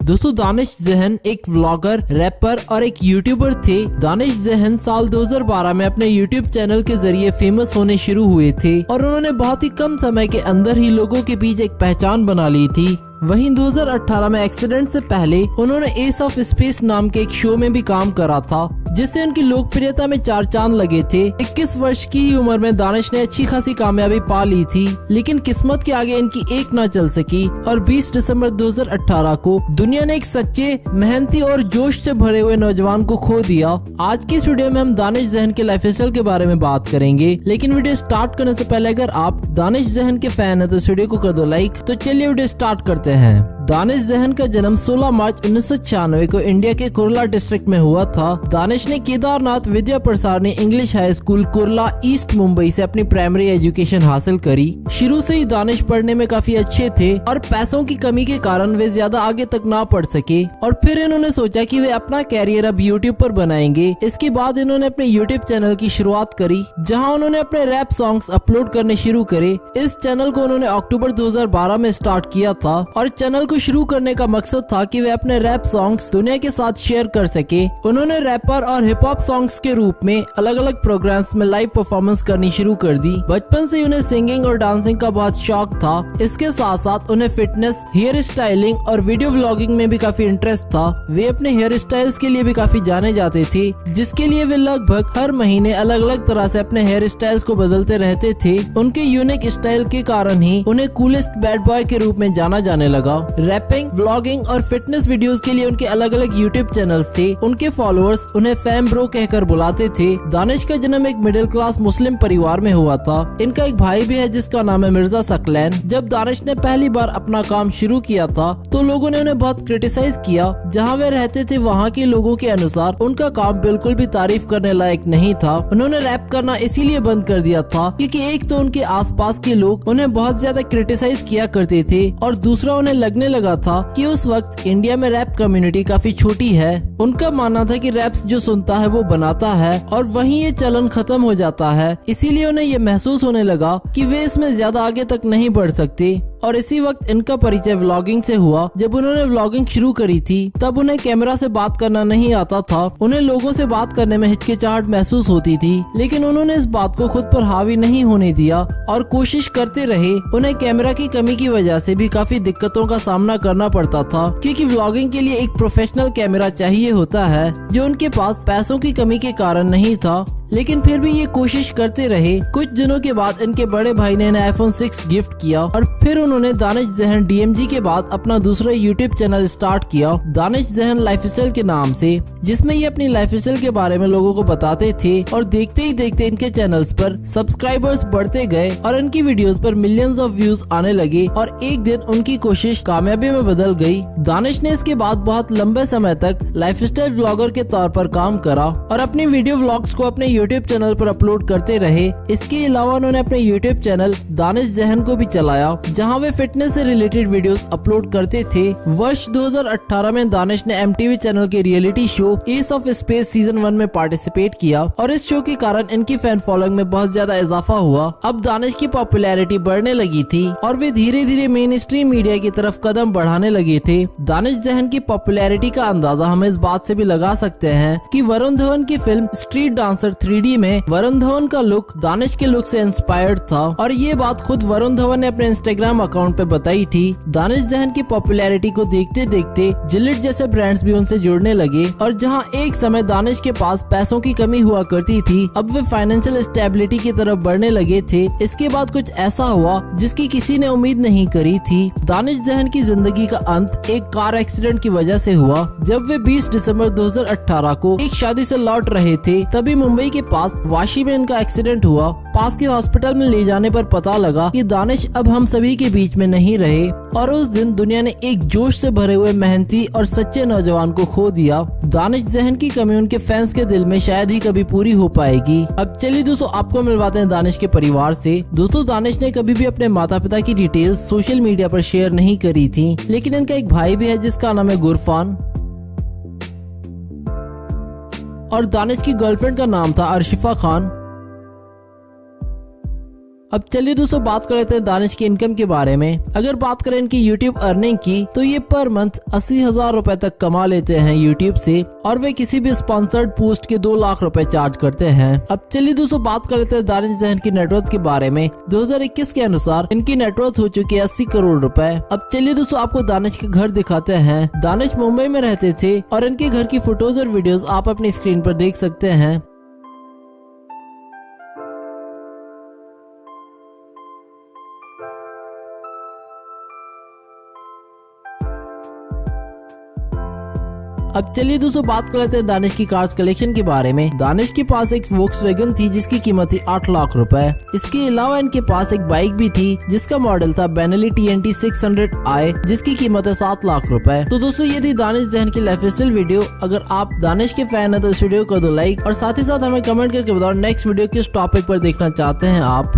दोस्तों दानिश ज़हन एक व्लॉगर, रैपर और एक यूट्यूबर थे। दानिश ज़हन साल 2012 में अपने यूट्यूब चैनल के जरिए फेमस होने शुरू हुए थे और उन्होंने बहुत ही कम समय के अंदर ही लोगों के बीच एक पहचान बना ली थी। वहीं 2018 में एक्सीडेंट से पहले उन्होंने एस ऑफ स्पेस नाम के एक शो में भी काम करा था, जिससे उनकी लोकप्रियता में 4 चांद लगे थे। 21 वर्ष की ही उम्र में दानिश ने अच्छी खासी कामयाबी पा ली थी, लेकिन किस्मत के आगे इनकी एक ना चल सकी और 20 दिसंबर 2018 को दुनिया ने एक सच्चे, मेहनती और जोश से भरे हुए नौजवान को खो दिया। आज की इस वीडियो में हम दानिश ज़हन के लाइफस्टाइल के बारे में बात करेंगे, लेकिन वीडियो स्टार्ट करने से पहले अगर आप दानिश ज़हन के फैन है तो इस वीडियो को कर दो लाइक। तो चलिए वीडियो स्टार्ट करते हैं। दानिश ज़हन का जन्म 16 मार्च 1996 को इंडिया के कुरला डिस्ट्रिक्ट में हुआ था। दानिश ने Kedarnath Vidya Prasarani English high school Kurla east Mumbai से अपनी प्राइमरी एजुकेशन हासिल करी। शुरू से ही दानिश पढ़ने में काफी अच्छे थे और पैसों की कमी के कारण वे ज्यादा आगे तक ना पढ़ सके और फिर इन्होंने सोचा कि वे अपना कैरियर अब यूट्यूब पर बनाएंगे। इसके बाद इन्होंने अपने यूट्यूब चैनल की शुरुआत करी, जहाँ उन्होंने अपने रैप सॉन्ग्स अपलोड करने शुरू करे। इस चैनल को उन्होंने अक्टूबर 2012 में स्टार्ट किया था और चैनल को शुरू करने का मकसद था कि वे अपने रैप सॉन्ग्स दुनिया के साथ शेयर कर सके। उन्होंने रैपर और हिप हॉप सॉन्ग्स के रूप में अलग अलग प्रोग्राम्स में लाइव परफॉर्मेंस करनी शुरू कर दी। बचपन से उन्हें सिंगिंग और डांसिंग का बहुत शौक था। इसके साथ साथ उन्हें फिटनेस, हेयर स्टाइलिंग और वीडियो व्लॉगिंग में भी काफी इंटरेस्ट था। वे अपने हेयर स्टाइल्स के लिए भी काफी जाने जाते थे, जिसके लिए वे लगभग हर महीने अलग अलग तरह से अपने हेयर स्टाइल्स को बदलते रहते थे। उनके यूनिक स्टाइल के कारण ही उन्हें कूलेस्ट बैड बॉय के रूप में जाना जाने लगा। रैपिंग, व्लॉगिंग और फिटनेस वीडियोस के लिए उनके अलग अलग यूट्यूब चैनल्स थे। उनके फॉलोअर्स उन्हें फैम ब्रो कहकर बुलाते थे। दानिश का जन्म एक मिडिल क्लास मुस्लिम परिवार में हुआ था। इनका एक भाई भी है जिसका नाम है मिर्जा सकलैन। जब दानिश ने पहली बार अपना काम शुरू किया था तो लोगों ने उन्हें बहुत क्रिटिसाइज किया। जहाँ वे रहते थे वहाँ के लोगों के अनुसार उनका काम बिल्कुल भी तारीफ करने लायक नहीं था। उन्होंने रैप करना इसीलिए बंद कर दिया था क्योंकि एक तो उनके आसपास के लोग उन्हें बहुत ज्यादा क्रिटिसाइज किया करते थे और दूसरा उन्हें लगने लगा था कि उस वक्त इंडिया में रैप कम्युनिटी काफी छोटी है। उनका मानना था कि रैप्स जो सुनता है वो बनाता है और वहीं ये चलन खत्म हो जाता है। इसीलिए उन्हें ये महसूस होने लगा कि वे इसमें ज्यादा आगे तक नहीं बढ़ सकते। और इसी वक्त इनका परिचय व्लॉगिंग से हुआ। जब उन्होंने व्लॉगिंग शुरू करी थी तब उन्हें कैमरा से बात करना नहीं आता था। उन्हें लोगों से बात करने में हिचकिचाहट महसूस होती थी, लेकिन उन्होंने इस बात को खुद पर हावी नहीं होने दिया और कोशिश करते रहे। उन्हें कैमरा की कमी की वजह से भी काफी दिक्कतों का सामना करना पड़ता था, क्योंकि व्लॉगिंग के लिए एक प्रोफेशनल कैमरा चाहिए होता है, जो उनके पास पैसों की कमी के कारण नहीं था। लेकिन फिर भी ये कोशिश करते रहे। कुछ दिनों के बाद इनके बड़े भाई ने इन्हें iPhone 6 गिफ्ट किया और फिर उन्होंने दानिश ज़हन DMG के बाद अपना दूसरा यूट्यूब चैनल स्टार्ट किया, दानिश ज़हन लाइफस्टाइल के नाम से, जिसमें ये अपनी लाइफस्टाइल के बारे में लोगों को बताते थे। और देखते ही देखते इनके चैनल्स पर सब्सक्राइबर्स बढ़ते गए और इनकी वीडियोस पर मिलियंस ऑफ व्यूज आने लगे और एक दिन उनकी कोशिश कामयाबी में बदल गई। दानिश ने इसके बाद बहुत लंबे समय तक लाइफस्टाइल व्लॉगर के तौर पर काम करा और अपनी वीडियो व्लॉग्स को अपने यूट्यूब चैनल पर अपलोड करते रहे। इसके अलावा उन्होंने अपने यूट्यूब चैनल दानिश ज़हन को भी चलाया, जहां वे फिटनेस से रिलेटेड वीडियोस अपलोड करते थे। वर्ष 2018 में दानिश ने MTV चैनल के reality show S of space season 1 में पार्टिसिपेट किया और इस शो के कारण इनकी फैन फॉलोइंग में बहुत ज्यादा इजाफा हुआ। अब दानिश की पॉपुलैरिटी बढ़ने लगी थी और वे धीरे धीरे मेन स्ट्रीम मीडिया की तरफ कदम बढ़ाने लगे थे। दानिश ज़हन की पॉपुलैरिटी का अंदाजा हम इस बात से भी लगा सकते हैं कि वरुण धवन की फिल्म स्ट्रीट डांसर 3D में वरुण धवन का लुक दानिश के लुक से इंस्पायर्ड था और ये बात खुद वरुण धवन ने अपने इंस्टाग्राम अकाउंट पे बताई थी। दानिश ज़हन की पॉपुलैरिटी को देखते देखते जिलेट जैसे ब्रांड्स भी उनसे जुड़ने लगे और जहां एक समय दानिश के पास पैसों की कमी हुआ करती थी, अब वे फाइनेंशियल स्टेबिलिटी की तरफ बढ़ने लगे थे। इसके बाद कुछ ऐसा हुआ जिसकी किसी ने उम्मीद नहीं करी थी। दानिश ज़हन की जिंदगी का अंत एक कार एक्सीडेंट की वजह से हुआ। जब वे 20 दिसंबर 2018 को एक शादी से लौट रहे थे, तभी मुंबई के पास वाशी में इनका एक्सीडेंट हुआ। पास के हॉस्पिटल में ले जाने पर पता लगा कि दानिश अब हम सभी के बीच में नहीं रहे और उस दिन दुनिया ने एक जोश से भरे हुए मेहनती और सच्चे नौजवान को खो दिया। दानिश ज़हन की कमी उनके फैंस के दिल में शायद ही कभी पूरी हो पाएगी। अब चलिए दोस्तों, आपको मिलवाते हैं दानिश के परिवार से। दोस्तों, दानिश ने कभी भी अपने माता पिता की डिटेल्स सोशल मीडिया पर शेयर नहीं करी थी, लेकिन इनका एक भाई भी है जिसका नाम है गुरफान और दानिश की गर्लफ्रेंड का नाम था अर्शिफा खान। अब चलिए दोस्तों बात कर लेते हैं दानिश की इनकम के बारे में। अगर बात करें इनकी यूट्यूब अर्निंग की तो ये पर मंथ 80,000 रुपए तक कमा लेते हैं यूट्यूब से, और वे किसी भी स्पॉन्सर्ड पोस्ट के 2 लाख रुपए चार्ज करते हैं। अब चलिए दोस्तों बात कर लेते हैं दानिश जहन की नेटवर्थ के बारे में। 2021 के अनुसार इनकी नेटवर्थ हो चुकी है 80 करोड़ रुपए। अब चलिए दोस्तों आपको दानिश के घर दिखाते हैं। दानिश मुंबई में रहते थे और इनके घर की फोटोज और वीडियोस आप अपनी स्क्रीन पर देख सकते हैं। अब चलिए दोस्तों बात कर लेते हैं दानिश की कार्स कलेक्शन के बारे में। दानिश के पास एक वोक्सवैगन थी जिसकी कीमत थी 8 लाख रुपए। इसके अलावा इनके पास एक बाइक भी थी जिसका मॉडल था बेनेली TNT 600i जिसकी कीमत है 7 लाख रुपए। तो दोस्तों ये थी दानिश जहन की लाइफस्टाइल वीडियो। अगर आप दानिश के फैन है तो इस वीडियो को दो लाइक, और साथ ही साथ हमें कमेंट करके बताओ नेक्स्ट वीडियो किस टॉपिक पर देखना चाहते हैं आप।